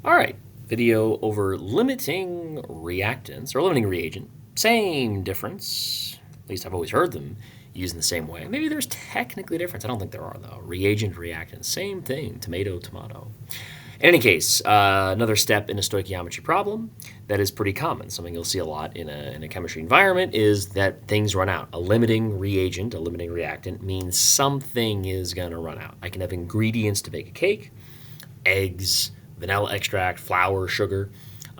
All right, video over limiting reactants or limiting reagent. Same difference. At least I've always heard them used in the same way. Maybe there's technically a difference. I don't think there are though. Reagent, reactant, same thing. Tomato, tomato. In any case, another step in a stoichiometry problem that is pretty common. Something you'll see a lot in a chemistry environment is that things run out. A limiting reagent, a limiting reactant, means something is going to run out. I can have ingredients to bake a cake, eggs, vanilla extract, flour, sugar.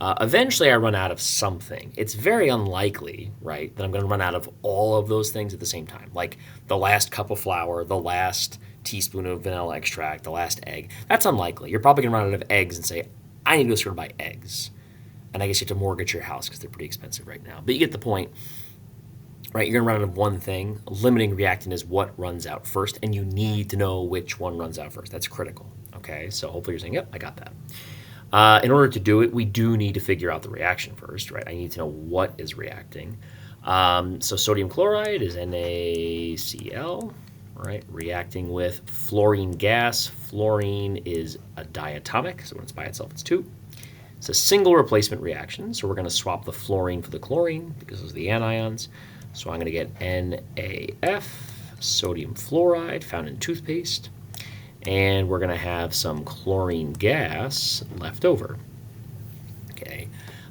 Eventually, I run out of something. It's very unlikely, right, that I'm going to run out of all of those things at the same time. Like the last cup of flour, the last teaspoon of vanilla extract, the last egg. That's unlikely. You're probably going to run out of eggs and say, I need to go to the store and buy eggs. And I guess you have to mortgage your house because they're pretty expensive right now. But you get the point, right? You're going to run out of one thing. Limiting reactant is what runs out first, and you need to know which one runs out first. That's critical. Okay, so hopefully you're saying, yep, I got that. In order to do it, we do need to figure out the reaction first, right? I need to know what is reacting. So sodium chloride is NaCl, right? Reacting with fluorine gas. Fluorine is a diatomic, so when it's by itself, it's 2. It's a single replacement reaction, so we're going to swap the fluorine for the chlorine because those are the anions. So I'm going to get NaF, sodium fluoride, found in toothpaste. And we're going to have some chlorine gas left over. Okay.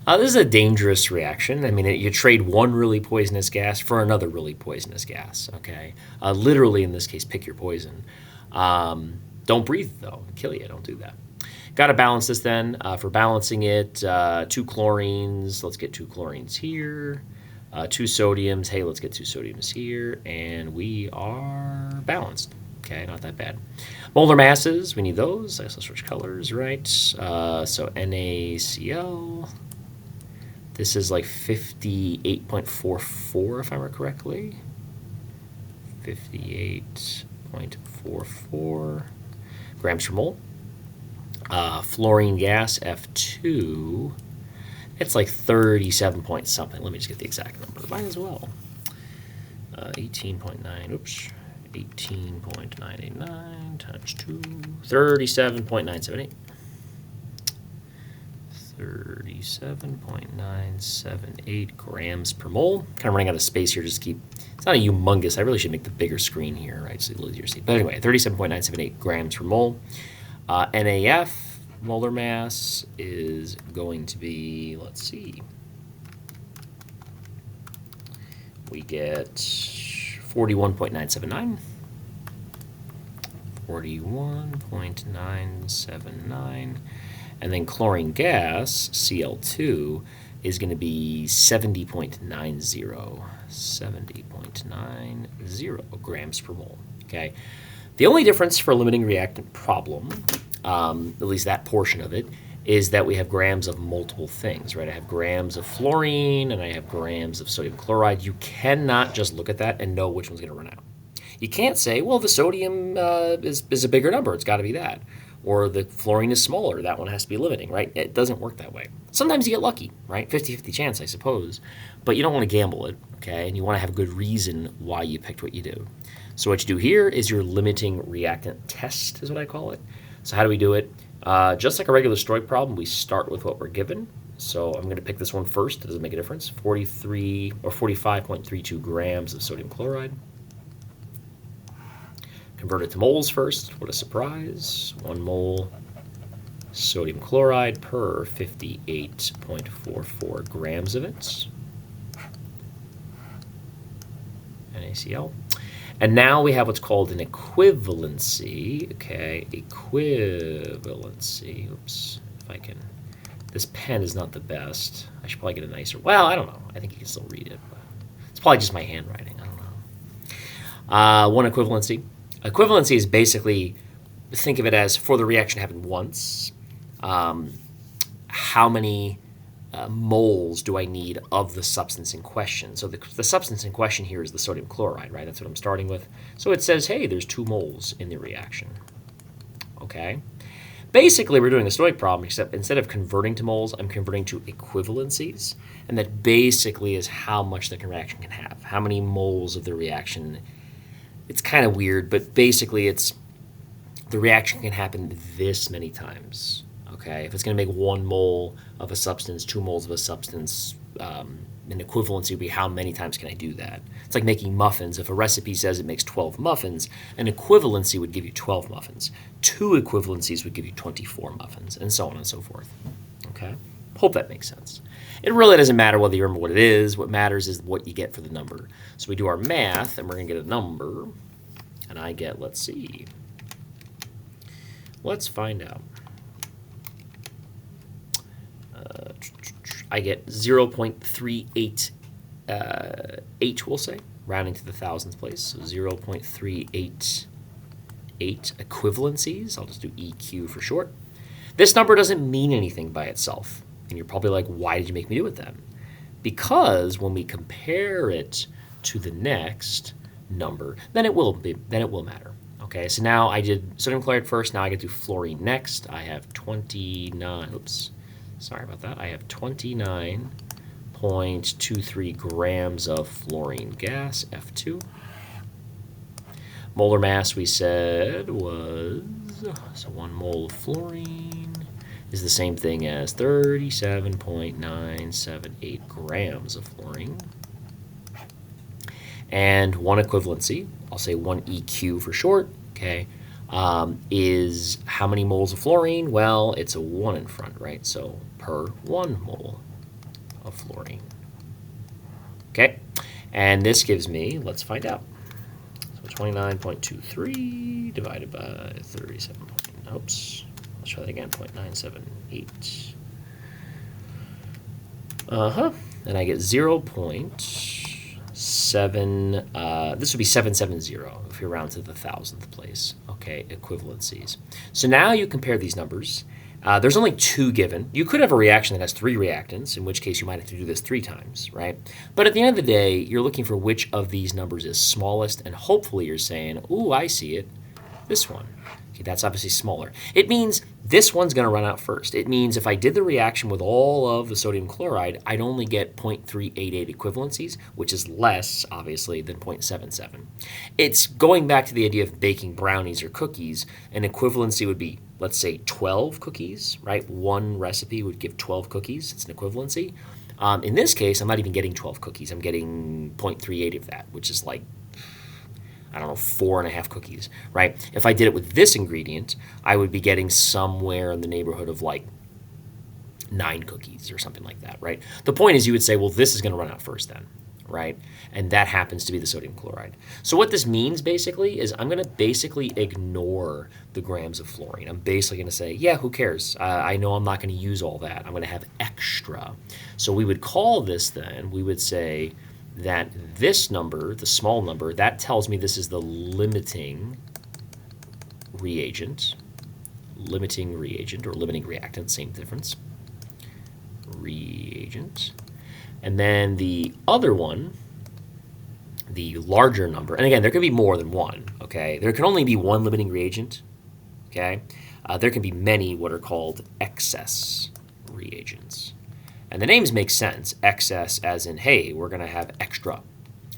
This is a dangerous reaction. I mean, you trade one really poisonous gas for another really poisonous gas. Okay. Literally, in this case, pick your poison. Don't breathe, though. Kill you. Don't do that. Got to balance this then. For balancing it, 2 chlorines. Let's get 2 chlorines here. 2 sodiums. Hey, let's get 2 sodiums here. And we are balanced. Okay, not that bad. Molar masses, we need those. I also switch colors, right? So NaCl. This is like 58.44, if I remember correctly. 58.44 grams per mole. Fluorine gas, F2. It's like 37 point something. Let me just get the exact number. Might as well. 18.9, oops. 18.989 times 2, 37.978. 37.978 grams per mole. Kind of running out of space here. Just keep. It's not a humongous. I really should make the bigger screen here, right? So you'll easier to see. But anyway, 37.978 grams per mole. NaF molar mass is going to be. Let's see. We get 41.979. 41.979. And then chlorine gas, Cl2, is going to be 70.90. 70.90 grams per mole. Okay. The only difference for a limiting reactant problem, at least that portion of it, is that we have grams of multiple things, right? I have grams of fluorine and I have grams of sodium chloride. You cannot just look at that and know which one's going to run out. You can't say, well, the sodium is a bigger number. It's got to be that. Or the fluorine is smaller. That one has to be limiting, right? It doesn't work that way. Sometimes you get lucky, right? 50-50 chance, I suppose. But you don't want to gamble it, okay? And you want to have a good reason why you picked what you do. So what you do here is your limiting reactant test is what I call it. So how do we do it? Just like a regular stoic problem, we start with what we're given. So I'm going to pick this one first. It doesn't make a difference. 43 or 45.32 grams of sodium chloride. Convert it to moles first. What a surprise. 1 mole sodium chloride per 58.44 grams of it. NaCl. And now we have what's called an equivalency. Okay, equivalency. Oops, if I can. This pen is not the best. I should probably get a nicer. Well, I don't know. I think you can still read it. But it's probably just my handwriting. I don't know. One equivalency. Equivalency is basically, think of it as for the reaction to happen once, how many moles do I need of the substance in question? So the substance in question here is the sodium chloride, right? That's what I'm starting with. So it says, hey, there's 2 moles in the reaction. Okay. Basically, we're doing a stoic problem, except instead of converting to moles, I'm converting to equivalencies. And that basically is how much the reaction can have. How many moles of the reaction. It's kind of weird, but basically it's the reaction can happen this many times. Okay, if it's going to make 1 mole of a substance, 2 moles of a substance, an equivalency would be how many times can I do that? It's like making muffins. If a recipe says it makes 12 muffins, an equivalency would give you 12 muffins. 2 equivalencies would give you 24 muffins, and so on and so forth. Okay? Hope that makes sense. It really doesn't matter whether you remember what it is. What matters is what you get for the number. So we do our math, and we're going to get a number. And I get, let's see. Let's find out. I get 0.388, we'll say, rounding to the thousandths place. So 0.388 equivalencies. I'll just do EQ for short. This number doesn't mean anything by itself. And you're probably like, why did you make me do it then? Because when we compare it to the next number, then it will matter. Okay, so now I did sodium chloride first. Now I get to fluorine next. I have 29. Oops. Sorry about that. I have 29.23 grams of fluorine gas, F2. Molar mass we said was, so 1 mole of fluorine is the same thing as 37.978 grams of fluorine. And 1 equivalency, I'll say 1 EQ for short, okay, is how many moles of fluorine? Well, it's a 1 in front, right? So per 1 mole of fluorine. Okay, and this gives me, let's find out. So 29.23 divided by 37. Oops, let's try that again, 0.978. And I get 0.7, this would be 770 if you round to the thousandth place. Okay, equivalencies. So now you compare these numbers. There's only 2 given. You could have a reaction that has 3 reactants, in which case you might have to do this 3 times, right? But at the end of the day, you're looking for which of these numbers is smallest, and hopefully you're saying, ooh, I see it, this one. Okay, that's obviously smaller. It means this one's going to run out first. It means if I did the reaction with all of the sodium chloride, I'd only get 0.388 equivalencies, which is less, obviously, than 0.77. It's going back to the idea of baking brownies or cookies. An equivalency would be, let's say, 12 cookies, right? 1 recipe would give 12 cookies. It's an equivalency. In this case, I'm not even getting 12 cookies. I'm getting 0.38 of that, which is like, I don't know, 4.5 cookies, right? If I did it with this ingredient, I would be getting somewhere in the neighborhood of like 9 cookies or something like that, right? The point is you would say, well, this is going to run out first then, right? And that happens to be the sodium chloride. So what this means basically is I'm going to basically ignore the grams of fluorine. I'm basically going to say, yeah, who cares? I know I'm not going to use all that. I'm going to have extra. So we would call this then, we would say that this number, the small number, that tells me this is the limiting reagent. Limiting reagent or limiting reactant, same difference. Reagent. And then the other one, the larger number, and again, there can be more than one, okay? There can only be one limiting reagent, okay? There can be many what are called excess reagents. And the names make sense. Excess as in, hey, we're going to have extra,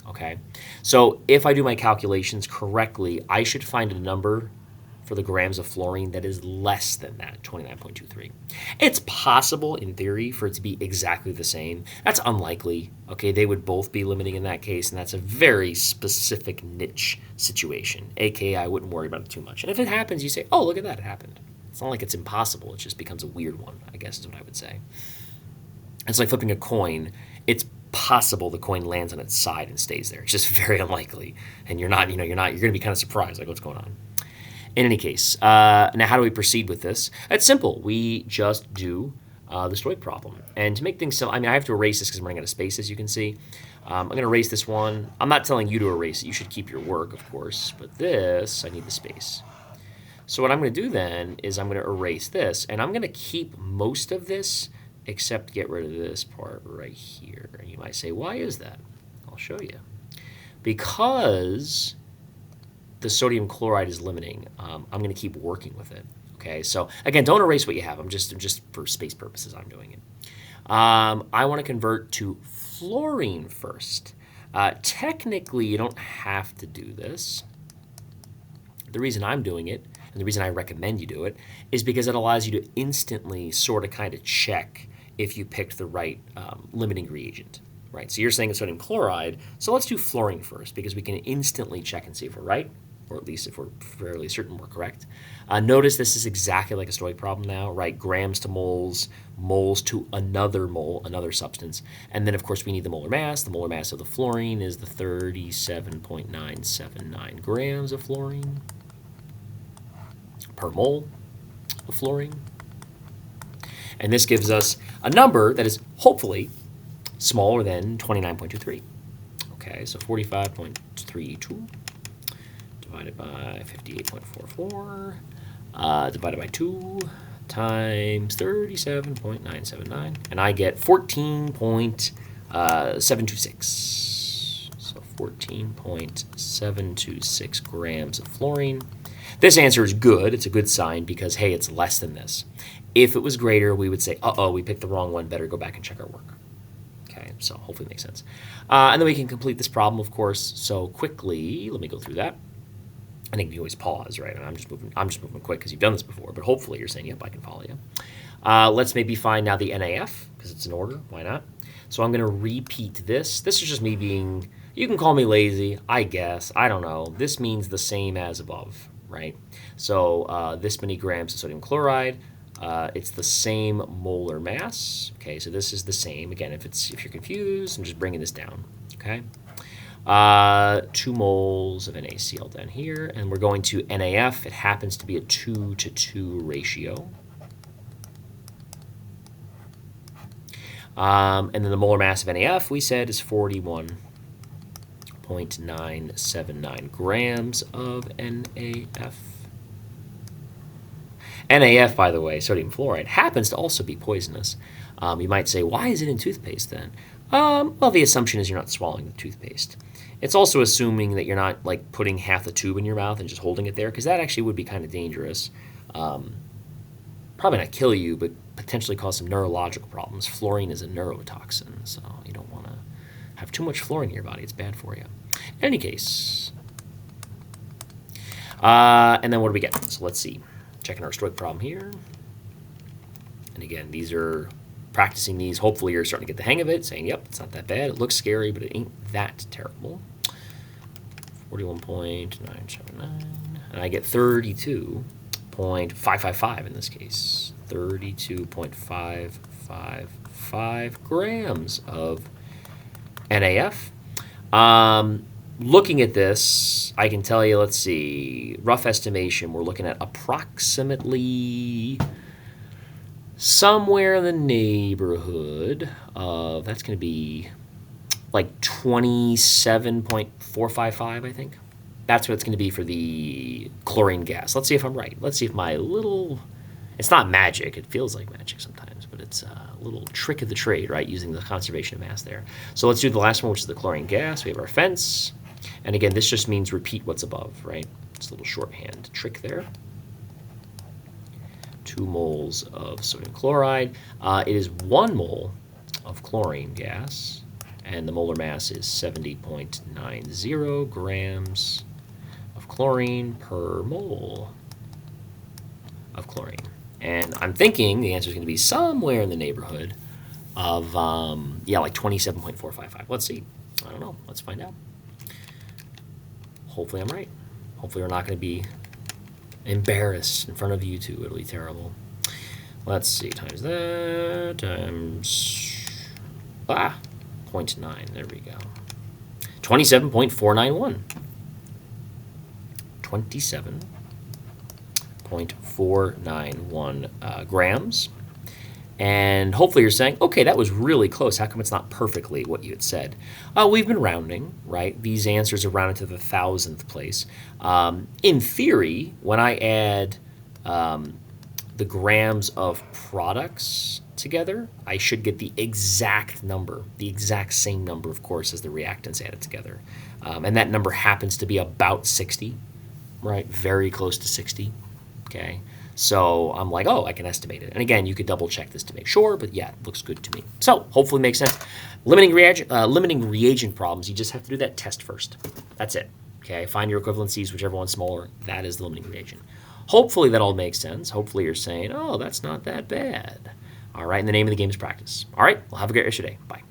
okay? So if I do my calculations correctly, I should find a number for the grams of fluorine that is less than that, 29.23. It's possible, in theory, for it to be exactly the same. That's unlikely, okay? They would both be limiting in that case, and that's a very specific niche situation, aka I wouldn't worry about it too much. And if it happens, you say, oh, look at that, it happened. It's not like it's impossible. It just becomes a weird one, I guess is what I would say. It's like flipping a coin. It's possible the coin lands on its side and stays there. It's just very unlikely, and you're going to be kind of surprised, like what's going on. In any case, now how do we proceed with this? It's simple. We just do the Stoic problem. And to make things simple, I have to erase this because I'm running out of space, as you can see. I'm going to erase this one. I'm not telling you to erase it. You should keep your work, of course. But this, I need the space. So what I'm going to do then is I'm going to erase this, and I'm going to keep most of this except get rid of this part right here. And you might say, why is that? I'll show you. Because the sodium chloride is limiting, I'm going to keep working with it. Okay, so again, don't erase what you have. I'm just for space purposes, I'm doing it. I want to convert to fluorine first. Technically, you don't have to do this. The reason I'm doing it, and and the reason I recommend you do it, is because it allows you to instantly sort of kind of check if you picked the right limiting reagent, right? So you're saying it's sodium chloride, so let's do fluorine first because we can instantly check and see if we're right, or at least if we're fairly certain we're correct. Notice this is exactly like a Stoic problem now, right? Grams to moles, moles to another mole, another substance. And then, of course, we need the molar mass. The molar mass of the fluorine is the 37.979 grams of fluorine per mole of fluorine. And this gives us a number that is hopefully smaller than 29.23. Okay, so 45.32 divided by 58.44 divided by 2 times 37.979, and I get 14.726. So 14.726 grams of fluorine. This answer is good. It's a good sign because, hey, it's less than this. If it was greater, we would say, uh-oh, we picked the wrong one. Better go back and check our work. Okay, so hopefully it makes sense. And then we can complete this problem, of course. So quickly, let me go through that. I think you always pause, right? And I'm just moving quick because you've done this before. But hopefully you're saying, yep, I can follow you. Let's maybe find now the NAF because it's in order. Why not? So I'm going to repeat this. This is just me being, you can call me lazy, I guess. I don't know. This means the same as above, right? So this many grams of sodium chloride. It's the same molar mass. Okay, so this is the same. Again, if you're confused, I'm just bringing this down. Okay, 2 moles of NaCl down here, and we're going to NaF. It happens to be a 2-to-2 ratio. And then the molar mass of NaF, we said, is 41.979 grams of NaF. NaF, by the way, sodium fluoride, happens to also be poisonous. You might say, why is it in toothpaste then? Well, the assumption is you're not swallowing the toothpaste. It's also assuming that you're not like putting half the tube in your mouth and just holding it there, because that actually would be kind of dangerous. Probably not kill you, but potentially cause some neurological problems. Fluorine is a neurotoxin, so you don't want to have too much fluorine in your body. It's bad for you. In any case, and then what do we get? So let's see. Checking our Stoic problem here. And again, these are practicing these. Hopefully you're starting to get the hang of it, saying, yep, it's not that bad. It looks scary, but it ain't that terrible. 41.979. And I get 32.555 in this case. 32.555 grams of NaF. Looking at this, I can tell you, let's see, rough estimation, we're looking at approximately somewhere in the neighborhood of, that's going to be like 27.455, I think. That's what it's going to be for the chlorine gas. Let's see if I'm right. Let's see if my little, it's not magic. It feels like magic sometimes, but it's a little trick of the trade, right, using the conservation of mass there. So let's do the last one, which is the chlorine gas. We have our fence. And again, this just means repeat what's above, right? It's a little shorthand trick there. 2 moles of sodium chloride. It is 1 mole of chlorine gas, and the molar mass is 70.90 grams of chlorine per mole of chlorine. And I'm thinking the answer is going to be somewhere in the neighborhood of, like 27.455. Let's see. I don't know. Let's find out. Hopefully I'm right. Hopefully we're not going to be embarrassed in front of you two. It'll be terrible. Let's see. Times that. Times 0.9. There we go. 27.491. 27.491 grams. And hopefully you're saying, okay, that was really close. How come it's not perfectly what you had said? We've been rounding, right? These answers are rounded to the 1,000th place. In theory, when I add the grams of products together, I should get the exact number, the exact same number, of course, as the reactants added together. And that number happens to be about 60, right? Very close to 60, okay? So I'm like, oh, I can estimate it. And again, you could double check this to make sure, but yeah, it looks good to me. So hopefully it makes sense. Limiting reagent problems, you just have to do that test first. That's it. Okay, find your equivalencies, whichever one's smaller. That is the limiting reagent. Hopefully that all makes sense. Hopefully you're saying, oh, that's not that bad. All right, and the name of the game is practice. All right, well, have a great rest of your day. Bye.